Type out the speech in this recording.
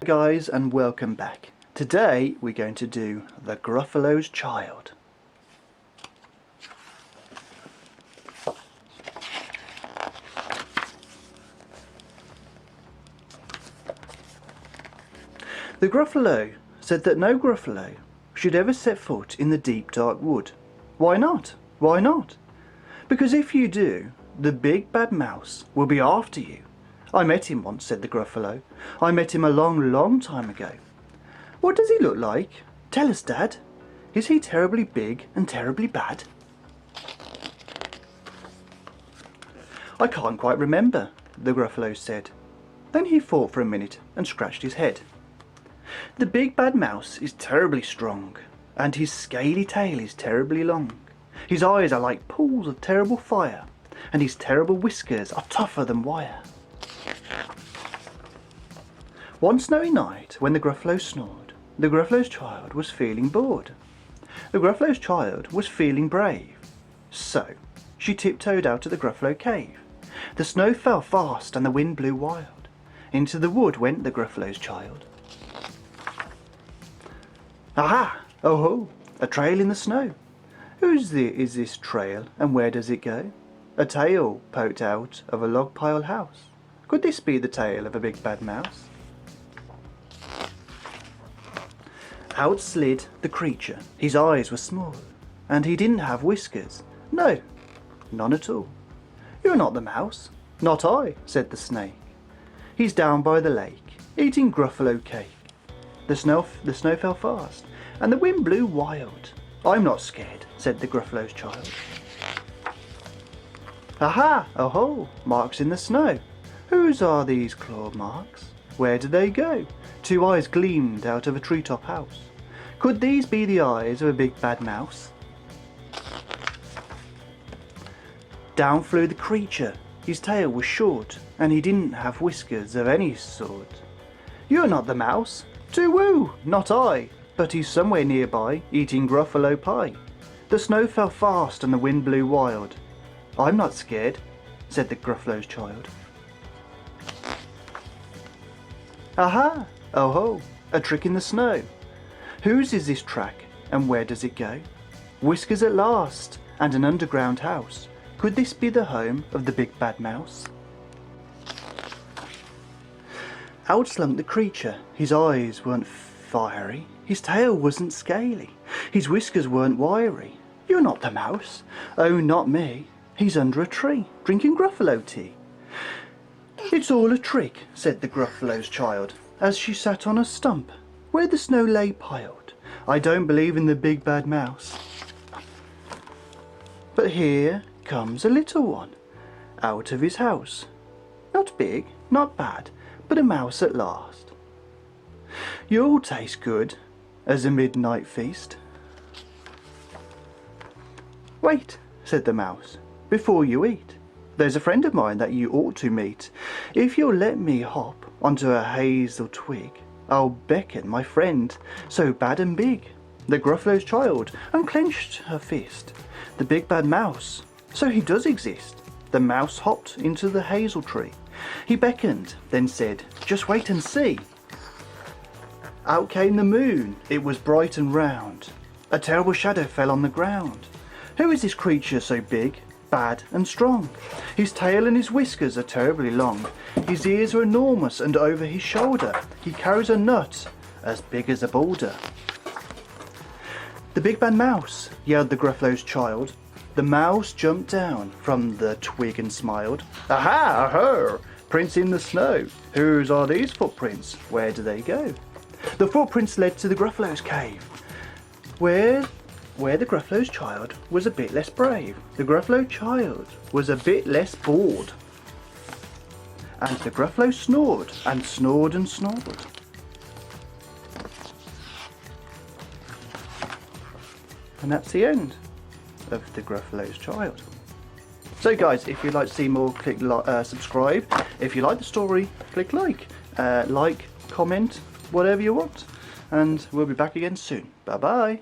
Guys, and welcome back. Today we're going to do the Gruffalo'S Child. The Gruffalo said that no Gruffalo should ever set foot in the deep dark wood. Why not? Why not? Because if you do, the big bad mouse will be after you. I met him once, said the Gruffalo. I met him a long time ago. What does he look like? Tell us, Dad. Is he terribly big and terribly bad? I can't quite remember, the Gruffalo said. Then he thought for a minute and scratched his head. The big bad mouse is terribly strong, and his scaly tail is terribly long. His eyes are like pools of terrible fire, and his terrible whiskers are tougher than wire. One snowy night, when the Gruffalo snored, the Gruffalo's child was feeling bored. The Gruffalo's child was feeling brave. So, she tiptoed out of the Gruffalo cave. The snow fell fast and the wind blew wild. Into the wood went the Gruffalo's child. Aha! Oh ho! A trail in the snow. Whose is this trail, and where does it go? A tail poked out of a log pile house. Could this be the tail of a big bad mouse? Out slid the creature. His eyes were small, and he didn't have whiskers. No, none at all. You're not the mouse. Not I, said the snake. He's down by the lake, eating Gruffalo cake. The snow fell fast, and the wind blew wild. I'm not scared, said the Gruffalo's child. Aha! Oh ho! Marks in the snow. Whose are these claw marks? Where do they go? 2 eyes gleamed out of a treetop house. Could these be the eyes of a big bad mouse? Down flew the creature. His tail was short, and he didn't have whiskers of any sort. You're not the mouse. Too-woo! Not I. But he's somewhere nearby, eating Gruffalo pie. The snow fell fast and the wind blew wild. I'm not scared, said the Gruffalo's child. Aha! Oh ho! A trick in the snow. Whose is this track, and where does it go? Whiskers at last, and an underground house. Could this be the home of the big bad mouse? Out slunk the creature. His eyes weren't fiery. His tail wasn't scaly. His whiskers weren't wiry. You're not the mouse. Oh, not me. He's under a tree, drinking Gruffalo tea. It's all a trick, said the Gruffalo's child, as she sat on a stump where the snow lay piled. I don't believe in the big bad mouse. But here comes a little one, out of his house. Not big, not bad, but a mouse at last. You'll taste good as a midnight feast. Wait, said the mouse, before you eat. There's a friend of mine that you ought to meet. If you'll let me hop onto a hazel twig, I'll beckon my friend so bad and big. The Gruffalo's child unclenched her fist. The big bad mouse, so he does exist. The mouse hopped into the hazel tree. He beckoned, then said, just wait and see. Out came the moon. It was bright and round. A terrible shadow fell on the ground. Who is this creature so big, bad and strong? His tail and his whiskers are terribly long. His ears are enormous, and over his shoulder he carries a nut as big as a boulder. The big bad mouse, yelled the Gruffalo's child. The mouse jumped down from the twig and smiled. Aha! Aha! Prints in the snow. Whose are these footprints? Where do they go? The footprints led to the Gruffalo's cave, where the Gruffalo's child was a bit less brave. The Gruffalo child was a bit less bored. And the Gruffalo snored and snored and snored. And that's the end of the Gruffalo's child. So guys, if you'd like to see more, click subscribe. If you like the story, click like. Comment, whatever you want. And we'll be back again soon. Bye bye.